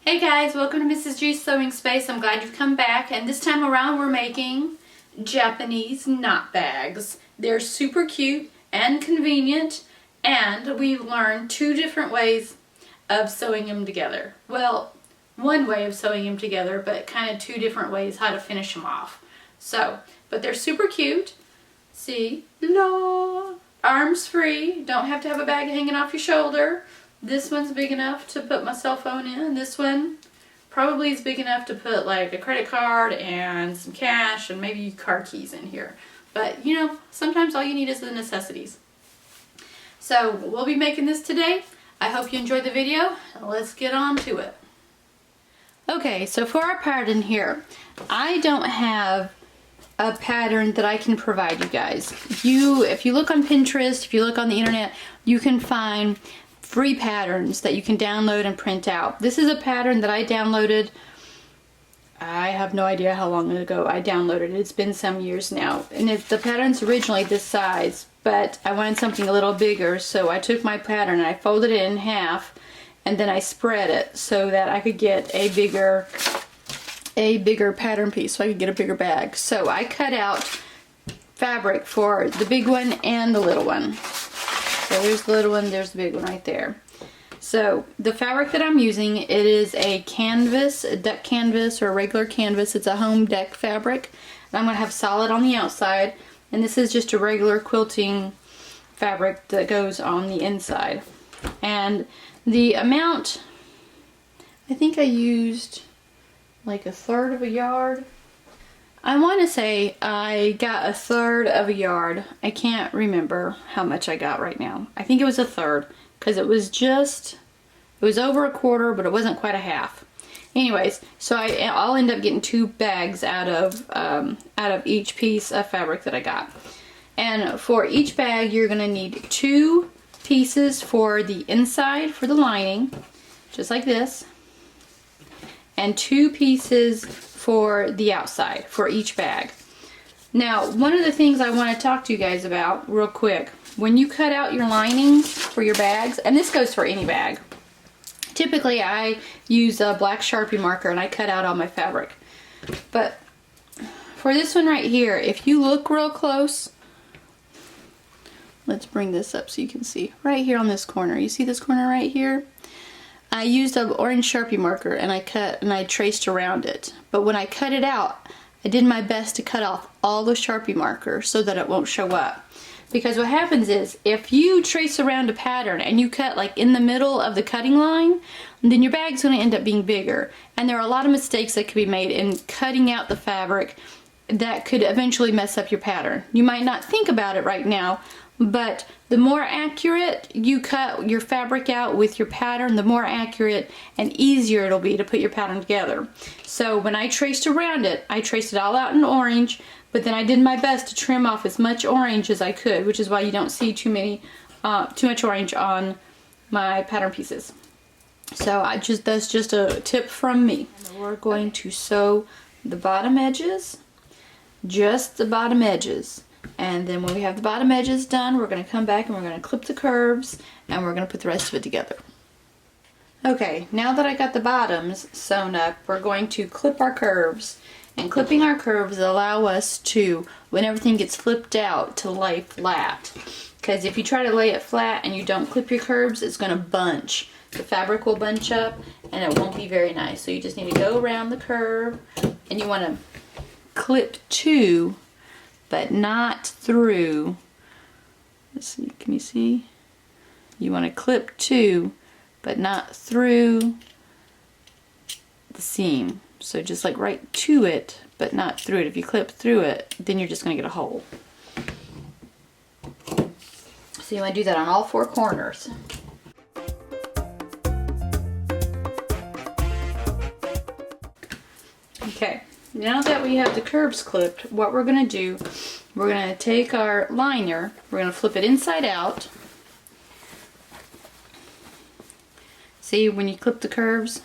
Hey guys, welcome to Mrs. G's Sewing Space. I'm glad you've come back, and this time around we're making Japanese knot bags. They're super cute and convenient, and we've learned two different ways of sewing them together. Well, one way of sewing them together, but kind of two different ways how to finish them off. But they're super cute. See? La! Arms free. Don't have to have a bag hanging off your shoulder. This one's big enough to put my cell phone in. This one probably is big enough to put like a credit card and some cash and maybe car keys in here. But you know, sometimes all you need is the necessities. So we'll be making this today. I hope you enjoyed the video. Let's get on to it. Okay, so for our pattern here, I don't have a pattern that I can provide you guys. If you look on Pinterest, if you look on the internet, you can find free patterns that you can download and print out. This is a pattern that I downloaded. I have no idea how long ago I downloaded it. It's been some years now. And the pattern's originally this size, but I wanted something a little bigger, so I took my pattern and I folded it in half, and then I spread it so that I could get a bigger pattern piece, so I could get a bigger bag. So I cut out fabric for the big one and the little one. So there's the little one, there's the big one right there. So the fabric that I'm using, it is a canvas, a deck canvas or a regular canvas. It's a home deck fabric. And I'm going to have solid on the outside. And this is just a regular quilting fabric that goes on the inside. And the amount, I think I used like 1/3 of a yard. I want to say I got 1/3 of a yard. I can't remember how much I got right now. I think it was 1/3 because it was over 1/4, but it wasn't quite a half. Anyways, so I'll end up getting 2 bags out of each piece of fabric that I got. And for each bag, you're gonna need 2 pieces for the inside, for the lining, just like this, and 2 pieces for the outside for each bag. Now, one of the things I want to talk to you guys about real quick, when you cut out your linings for your bags, and this goes for any bag, typically I use a black Sharpie marker and I cut out all my fabric. But for this one right here, if you look real close, let's bring this up so you can see. Right here on this corner, you see this corner right here? I used an orange Sharpie marker and I traced around it. But when I cut it out, I did my best to cut off all the Sharpie markers so that it won't show up. Because what happens is, if you trace around a pattern and you cut like in the middle of the cutting line, then your bag's going to end up being bigger. And there are a lot of mistakes that could be made in cutting out the fabric that could eventually mess up your pattern. You might not think about it right now, but the more accurate you cut your fabric out with your pattern, the more accurate and easier it'll be to put your pattern together. So when I traced around it, I traced it all out in orange, but then I did my best to trim off as much orange as I could, which is why you don't see too much orange on my pattern pieces. So that's just a tip from me. And we're going to sew the bottom edges, just the bottom edges. And then when we have the bottom edges done, we're going to come back and we're going to clip the curves and we're going to put the rest of it together. Okay, now that I got the bottoms sewn up, we're going to clip our curves. And clipping our curves allow us to, when everything gets flipped out, to lay flat. Because if you try to lay it flat and you don't clip your curves, it's going to bunch. The fabric will bunch up and it won't be very nice. So you just need to go around the curve and you want to clip 2, but not through. Let's see, can you see? You want to clip 2, but not through the seam. So just like right to it, but not through it. If you clip through it, then you're just going to get a hole. So you want to do that on all 4 corners. Okay. Now that we have the curves clipped, what we're going to do, we're going to take our liner, we're going to flip it inside out. See, when you clip the curves,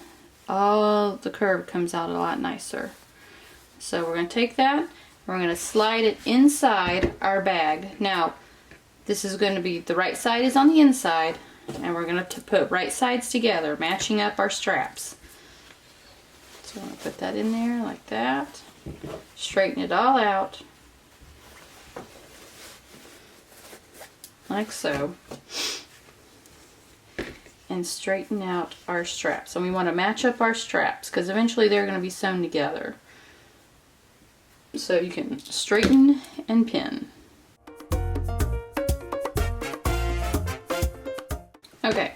all the curve comes out a lot nicer. So we're going to take that, we're going to slide it inside our bag. Now, this is going to be, the right side is on the inside, and we're going to put right sides together, matching up our straps. So I'm going to put that in there like that. Straighten it all out. Like so. And straighten out our straps. And we want to match up our straps because eventually they're going to be sewn together. So you can straighten and pin. Okay,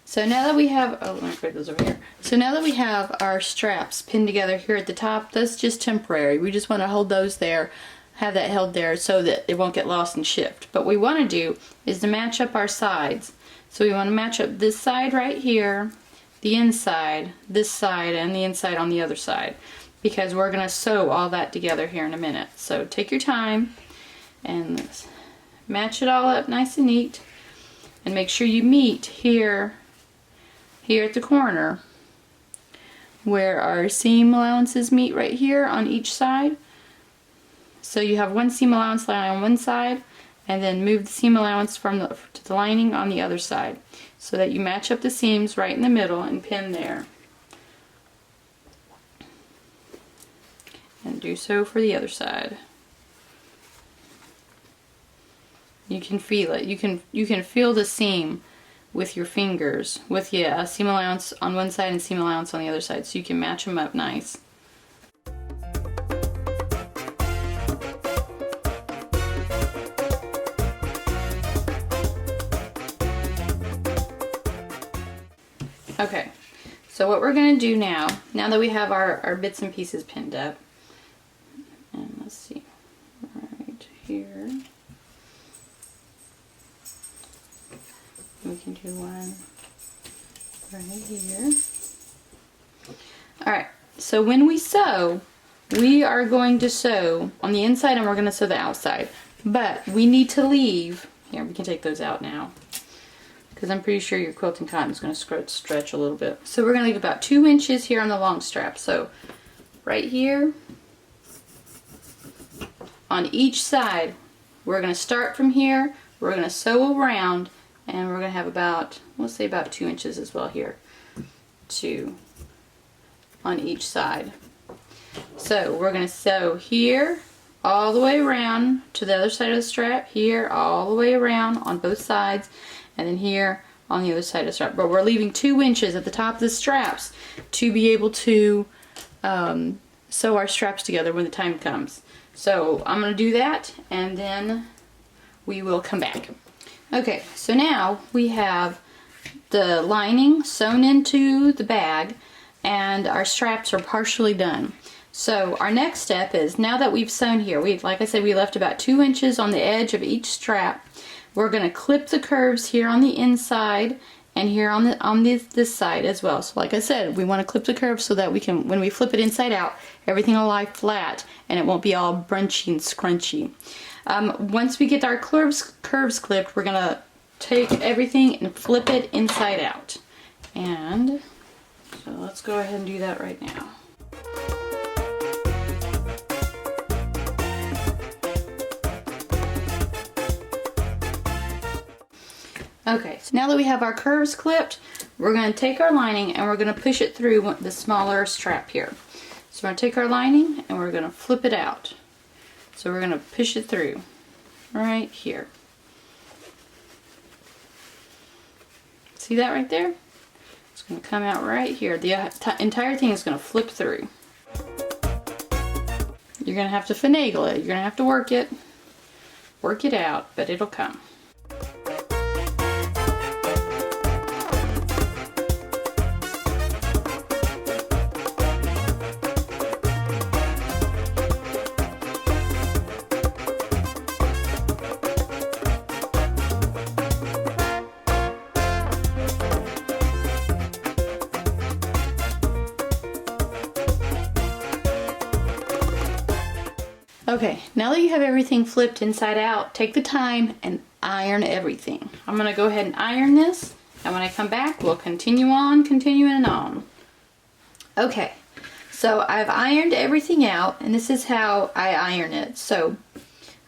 so now that we have, oh, let me put those over here. So now that we have our straps pinned together here at the top, that's just temporary. We just want to hold those there, have that held there so that it won't get lost and shift. But what we want to do is to match up our sides. So we want to match up this side right here, the inside, this side, and the inside on the other side, because we're going to sew all that together here in a minute. So take your time and match it all up nice and neat, and make sure you meet here at the corner where our seam allowances meet right here on each side. So you have one seam allowance line on one side, and then move the seam allowance from to the lining on the other side, so that you match up the seams right in the middle and pin there. And do so for the other side. You can feel it. You can feel the seam with your fingers, with a seam allowance on one side and seam allowance on the other side, so you can match them up nice. Okay, so what we're going to do now that we have our bits and pieces pinned up, and let's see, right here, we can do one right here. Alright, so when we sew, we are going to sew on the inside and we're going to sew the outside, but we need to leave, here we can take those out now, because I'm pretty sure your quilting cotton is going to stretch a little bit. So we're going to leave about 2 inches here on the long strap. So right here, on each side, we're going to start from here, we're going to sew around, and we're going to have about, let's say about 2 inches as well here, 2 on each side. So we're going to sew here all the way around to the other side of the strap, here all the way around on both sides, and then here on the other side of the strap. But we're leaving 2 inches at the top of the straps to be able to sew our straps together when the time comes. So I'm going to do that, and then we will come back. Okay, so now we have the lining sewn into the bag and our straps are partially done. So our next step is, now that we've sewn here, like I said, we left about 2 inches on the edge of each strap. We're going to clip the curves here on the inside and here on this side as well. So like I said, we want to clip the curves so that we can, when we flip it inside out, everything will lie flat and it won't be all brunchy and scrunchy. Once we get our curves clipped, we're going to take everything and flip it inside out. And so let's go ahead and do that right now. Okay, so now that we have our curves clipped, we're going to take our lining and we're going to push it through the smaller strap here. So we're going to take our lining and we're going to flip it out. So we're going to push it through right here. See that right there? It's going to come out right here. The entire thing is going to flip through. You're going to have to finagle it. You're going to have to work it out, but it'll come. Okay, now that you have everything flipped inside out, take the time and iron everything. I'm going to go ahead and iron this, and when I come back, we'll continuing on. Okay, so I've ironed everything out, and this is how I iron it. So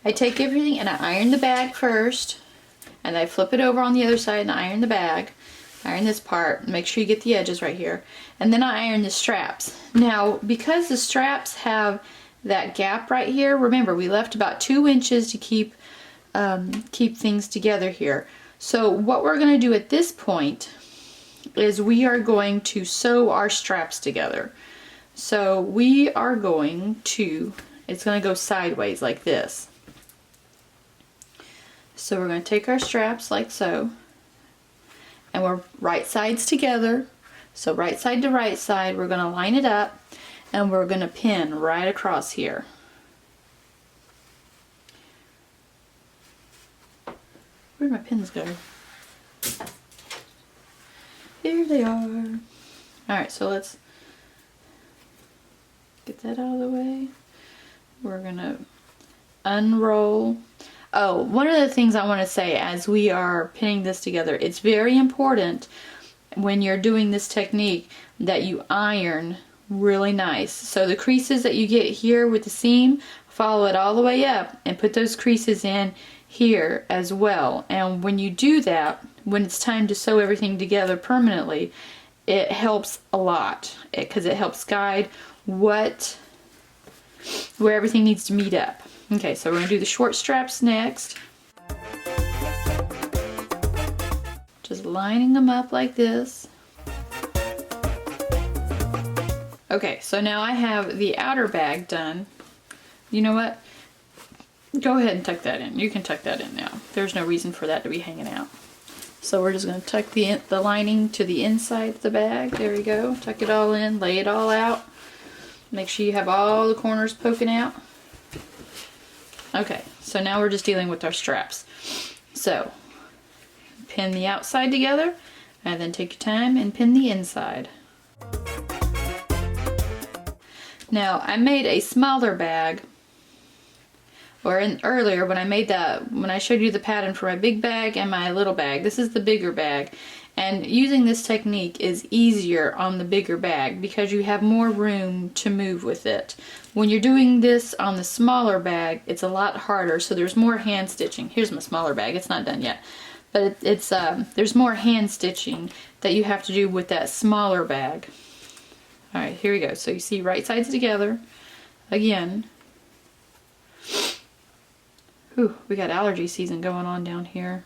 I take everything and I iron the bag first, and I flip it over on the other side and iron the bag. Iron this part, make sure you get the edges right here, and then I iron the straps. Now, because the straps have that gap right here, remember we left about 2 inches to keep things together here. So what we're going to do at this point is we are going to sew our straps together. So we are going to, it's going to go sideways like this. So we're going to take our straps like so, and we're right sides together. So right side to right side, we're going to line it up, and we're going to pin right across here. Where'd my pins go? Here they are. Alright, so let's get that out of the way. We're going to unroll. Oh, one of the things I want to say as we are pinning this together, it's very important when you're doing this technique that you iron really nice. So the creases that you get here with the seam, follow it all the way up and put those creases in here as well. And when you do that, when it's time to sew everything together permanently, it helps a lot because it helps guide where everything needs to meet up. Okay, so we're going to do the short straps next. Just lining them up like this. Okay, so now I have the outer bag done. You know what? Go ahead and tuck that in. You can tuck that in now. There's no reason for that to be hanging out. So we're just going to tuck the lining to the inside of the bag. There we go. Tuck it all in, lay it all out. Make sure you have all the corners poking out. Okay, so now we're just dealing with our straps. So, pin the outside together, and then take your time and pin the inside. Now, I made a smaller bag, earlier when I showed you the pattern for my big bag and my little bag. This is the bigger bag, and using this technique is easier on the bigger bag because you have more room to move with it. When you're doing this on the smaller bag, it's a lot harder, so there's more hand stitching. Here's my smaller bag, it's not done yet, but there's more hand stitching that you have to do with that smaller bag. Alright, here we go. So you see right sides together again. Ooh, we got allergy season going on down here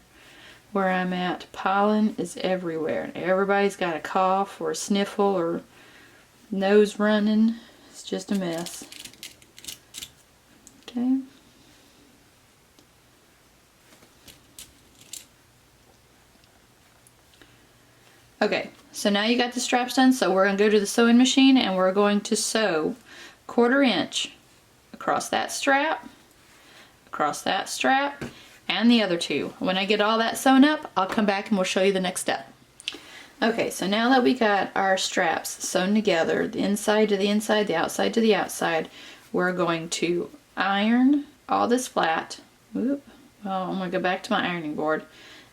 where I'm at. Pollen is everywhere, and everybody's got a cough or a sniffle or nose running. It's just a mess. Okay. Okay, so now you got the straps done, so we're going to go to the sewing machine and we're going to sew 1/4 inch across that strap, and the other two. When I get all that sewn up, I'll come back and we'll show you the next step. Okay, so now that we got our straps sewn together, the inside to the inside, the outside to the outside, we're going to iron all this flat. Oop. Well, I'm going to go back to my ironing board.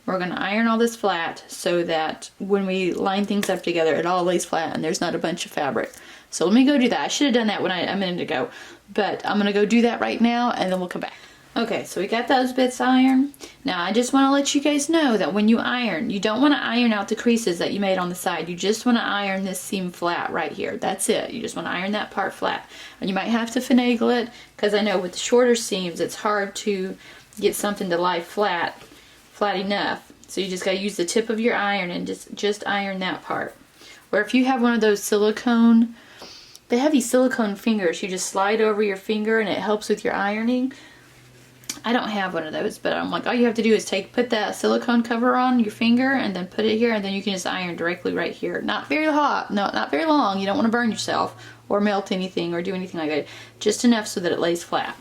We're going to iron all this flat so that when we line things up together, it all lays flat and there's not a bunch of fabric. So let me go do that. I should have done that a minute ago, but I'm going to go do that right now and then we'll come back. Okay, so we got those bits ironed. Now I just want to let you guys know that when you iron, you don't want to iron out the creases that you made on the side. You just want to iron this seam flat right here. That's it. You just want to iron that part flat. And you might have to finagle it because I know with the shorter seams it's hard to get something to lie flat enough. So you just got to use the tip of your iron and just iron that part. Or if you have one of those silicone, they have these silicone fingers. You just slide over your finger and it helps with your ironing. I don't have one of those, but I'm like, all you have to do is put that silicone cover on your finger and then put it here, and then you can just iron directly right here. Not very hot, no, not very long. You don't want to burn yourself or melt anything or do anything like that. Just enough so that it lays flat.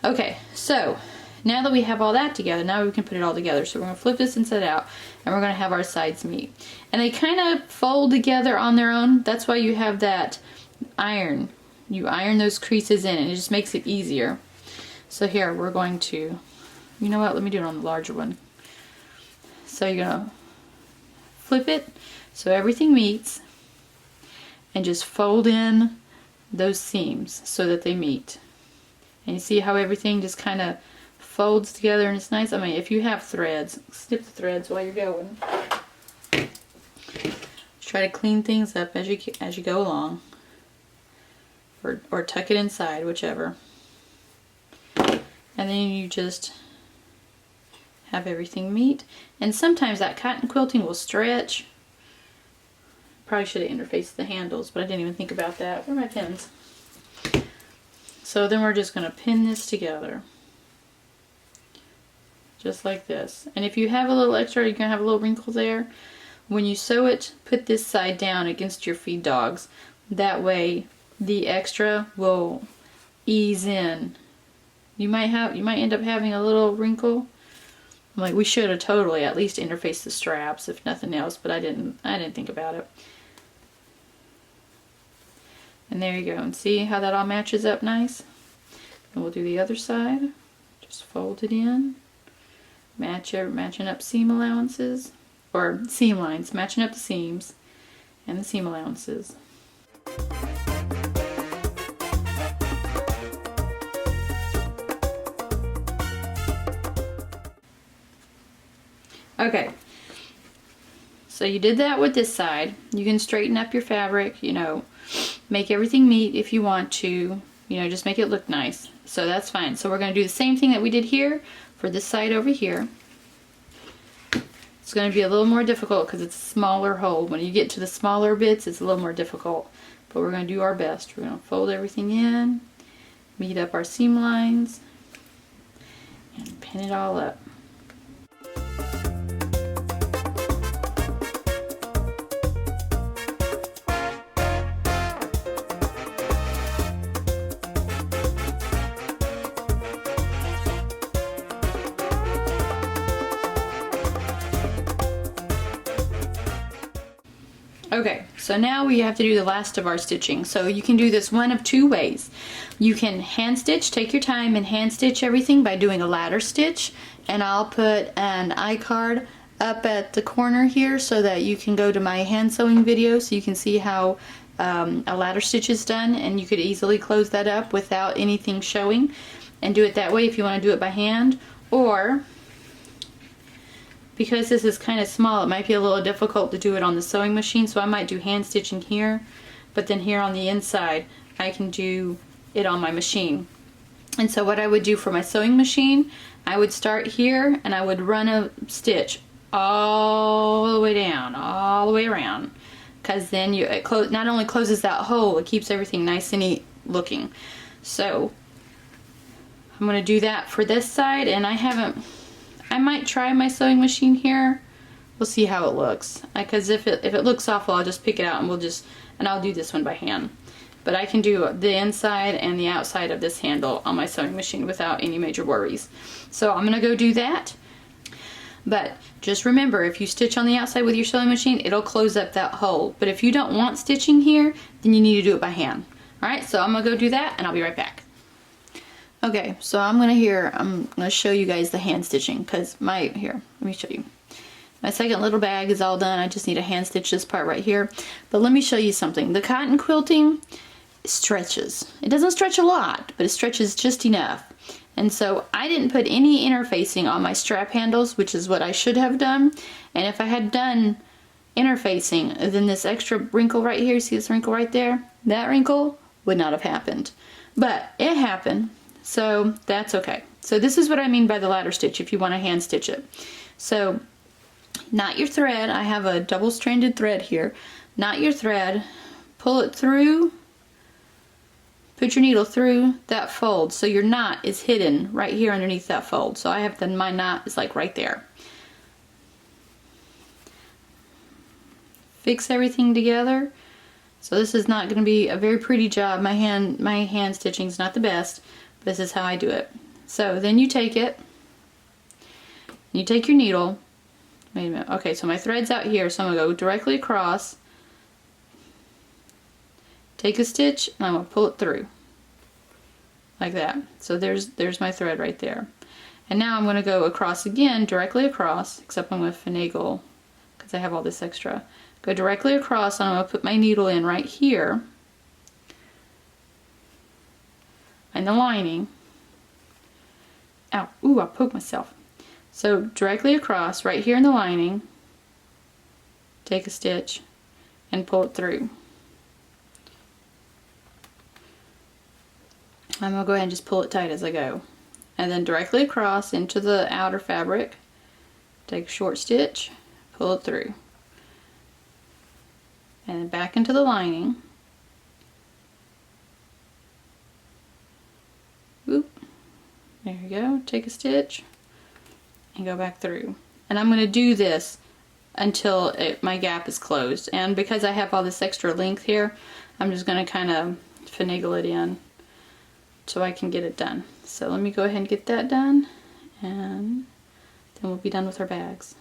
Okay, so now that we have all that together, now we can put it all together. So we're going to flip this inside out and we're going to have our sides meet. And they kind of fold together on their own. That's why you have that iron. You iron those creases in and it just makes it easier. So here we're going to, you know what, let me do it on the larger one. So you're going to flip it so everything meets and just fold in those seams so that they meet. And you see how everything just kind of folds together and it's nice. I mean, if you have threads, snip the threads while you're going. try to clean things up as you go along, or tuck it inside, whichever. And then you just have everything meet. And sometimes that cotton quilting will stretch. Probably should have interfaced the handles, but I didn't even think about that. Where are my pins? So then we're just going to pin this together. Just like this. And if you have a little extra, you're going to have a little wrinkle there. When you sew it, put this side down against your feed dogs. That way the extra will ease in. You might end up having a little wrinkle. Like, we should have totally at least interfaced the straps, if nothing else, but I didn't think about it. And there you go. And see how that all matches up nice? And we'll do the other side. Just fold it in. Matching up seam allowances, or seam lines, matching up the seams and the seam allowances. Okay, so you did that with this side. You can straighten up your fabric, you know, make everything meet if you want to, you know, just make it look nice. So that's fine. So we're going to do the same thing that we did here for this side over here. It's going to be a little more difficult because it's a smaller hole. When you get to the smaller bits, it's a little more difficult. But we're going to do our best. We're going to fold everything in, meet up our seam lines, and pin it all up. Okay, so now we have to do the last of our stitching. So you can do this one of two ways. You can hand stitch, take your time and hand stitch everything by doing a ladder stitch. And I'll put an iCard up at the corner here so that you can go to my hand sewing video so you can see how a ladder stitch is done, and you could easily close that up without anything showing and do it that way if you want to do it by hand. Or, because this is kind of small, it might be a little difficult to do it on the sewing machine, so I might do hand stitching here, but then here on the inside I can do it on my machine. And so what I would do for my sewing machine, I would start here and I would run a stitch all the way down, all the way around, because then it not only closes that hole, it keeps everything nice and neat looking. So I'm going to do that for this side, and I might try my sewing machine here. We'll see how it looks. Because if it looks awful, I'll just pick it out and I'll do this one by hand. But I can do the inside and the outside of this handle on my sewing machine without any major worries. So I'm gonna go do that. But just remember, if you stitch on the outside with your sewing machine, it'll close up that hole. But if you don't want stitching here, then you need to do it by hand. Alright, so I'm gonna go do that and I'll be right back. Okay, so I'm gonna show you guys the hand stitching, because let me show you. My second little bag is all done. I just need to hand stitch this part right here. But let me show you something. The cotton quilting stretches. It doesn't stretch a lot, but it stretches just enough. And so I didn't put any interfacing on my strap handles, which is what I should have done. And if I had done interfacing, then this extra wrinkle right here, see this wrinkle right there? That wrinkle would not have happened. But it happened. So that's okay. So this is what I mean by the ladder stitch if you want to hand stitch it. So knot your thread. I have a double-stranded thread here. Knot your thread, pull it through, put your needle through that fold so your knot is hidden right here underneath that fold. So my knot is like right there. Fix everything together. So this is not going to be a very pretty job. My hand stitching is not the best. This is how I do it. So then you take it, you take your needle. Wait a minute. Okay, so my thread's out here, so I'm going to go directly across, take a stitch, and I'm going to pull it through. Like that. So there's my thread right there. And now I'm going to go across again, directly across, except I'm going to finagle because I have all this extra. Go directly across, and I'm going to put my needle in right here. And the lining. Ow, ooh, I poked myself. So directly across, right here in the lining, take a stitch, and pull it through. I'm going to go ahead and just pull it tight as I go. And then directly across into the outer fabric, take a short stitch, pull it through. And then back into the lining. Oop. There you go. Take a stitch and go back through. And I'm going to do this until my gap is closed. And because I have all this extra length here, I'm just going to kind of finagle it in so I can get it done. So let me go ahead and get that done, and then we'll be done with our bags.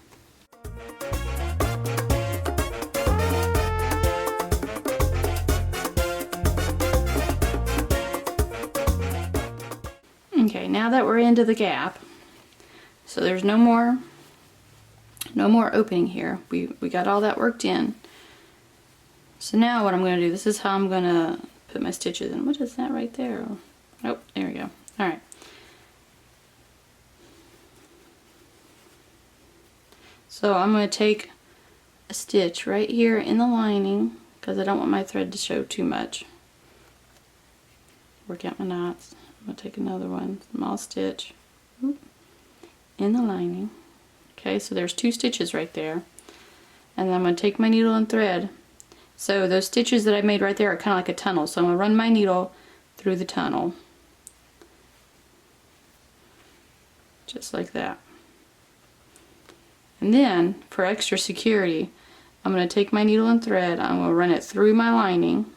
Okay, now that we're into the gap, so there's no more opening here. We got all that worked in. So now what I'm going to do, this is how I'm going to put my stitches in. What is that right there? Oh, there we go. Alright. So I'm going to take a stitch right here in the lining because I don't want my thread to show too much. Work out my knots. I'm going to take another one, small stitch in the lining. Okay, so there's 2 stitches right there. And then I'm going to take my needle and thread. So those stitches that I made right there are kind of like a tunnel. So I'm going to run my needle through the tunnel. Just like that. And then, for extra security, I'm going to take my needle and thread, I'm going to run it through my lining,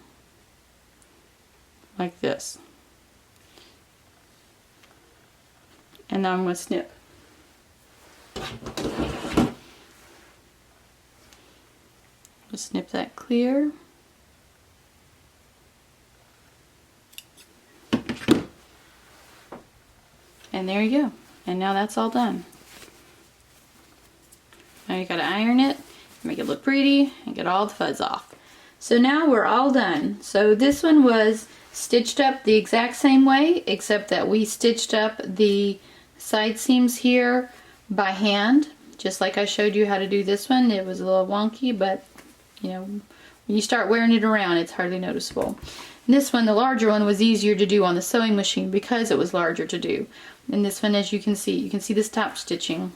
like this. And now I'm going to snip. I'll snip that clear. And there you go. And now that's all done. Now you gotta iron it, make it look pretty, and get all the fuzz off. So now we're all done. So this one was stitched up the exact same way, except that we stitched up the side seams here by hand, just like I showed you how to do this one. It was a little wonky, but you know, when you start wearing it around, it's hardly noticeable. And this one, the larger one, was easier to do on the sewing machine because it was larger to do. And this one, as you can see this top stitching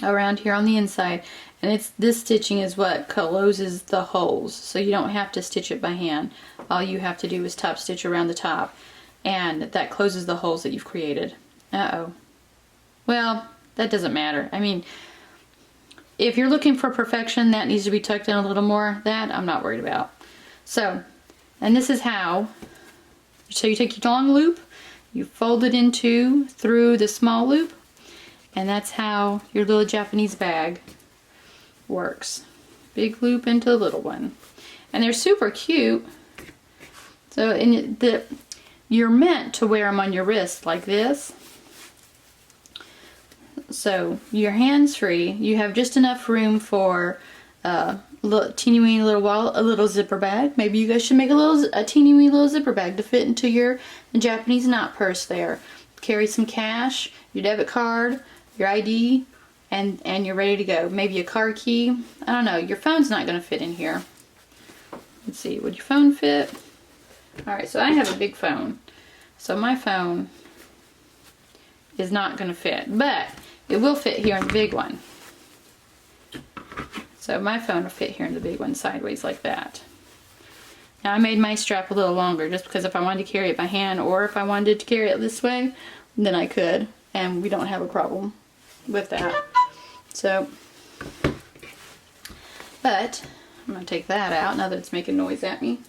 around here on the inside, and this stitching is what closes the holes, so you don't have to stitch it by hand. All you have to do is top stitch around the top, and that closes the holes that you've created. Well, that doesn't matter. I mean, if you're looking for perfection, that needs to be tucked in a little more. That I'm not worried about. So, and this is how. So you take your long loop, you fold it through the small loop, and that's how your little Japanese bag works. Big loop into a little one. And they're super cute. So you're meant to wear them on your wrist like this. So your hands free, you have just enough room for a teeny weeny little zipper bag. Maybe you guys should make a teeny weeny little zipper bag to fit into your Japanese knot purse there. Carry some cash, your debit card, your ID, and you're ready to go. Maybe a car key. I don't know. Your phone's not going to fit in here. Let's see. Would your phone fit? Alright, so I have a big phone. So my phone is not going to fit. But it will fit here in the big one. So my phone will fit here in the big one sideways like that. Now I made my strap a little longer just because if I wanted to carry it by hand or if I wanted to carry it this way, then I could. And we don't have a problem with that. So, but I'm going to take that out now that it's making noise at me.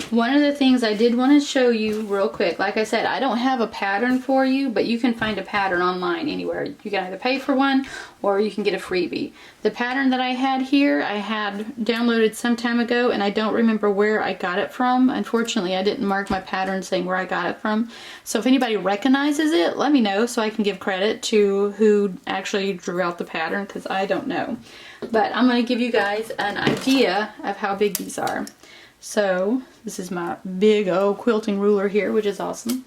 One of the things I did want to show you real quick, like I said, I don't have a pattern for you, but you can find a pattern online anywhere. You can either pay for one or you can get a freebie. The pattern that I had here, I had downloaded some time ago and I don't remember where I got it from. Unfortunately, I didn't mark my pattern saying where I got it from. So if anybody recognizes it, let me know so I can give credit to who actually drew out the pattern because I don't know. But I'm going to give you guys an idea of how big these are. So this is my big old quilting ruler here, which is awesome.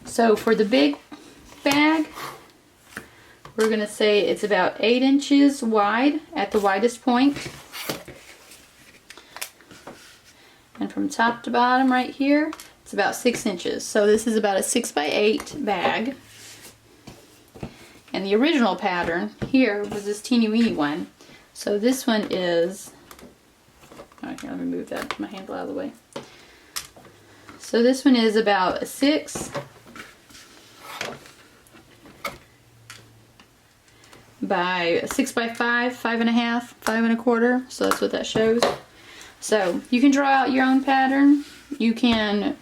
So for the big bag, we're going to say it's about 8 inches wide at the widest point. And from top to bottom right here, it's about 6 inches. So this is about a 6x8 bag. And the original pattern here was this teeny weeny one. So this one is, okay, let me move that, my handle out of the way. So this one is about a 6 by 6x5, 5.5, 5.25. So that's what that shows. So you can draw out your own pattern. You can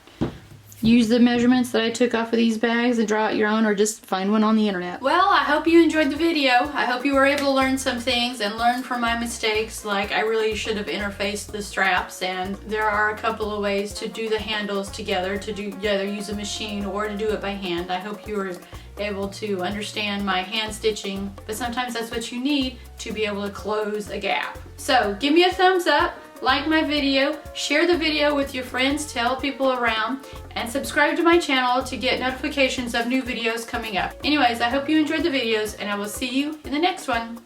use the measurements that I took off of these bags and draw out your own, or just find one on the internet. Well, I hope you enjoyed the video. I hope you were able to learn some things and learn from my mistakes. Like, I really should have interfaced the straps, and there are a couple of ways to do the handles together, to do either use a machine or to do it by hand. I hope you were able to understand my hand stitching, but sometimes that's what you need to be able to close a gap. So give me a thumbs up, like my video, share the video with your friends, tell people around, and subscribe to my channel to get notifications of new videos coming up. Anyways, I hope you enjoyed the videos, and I will see you in the next one.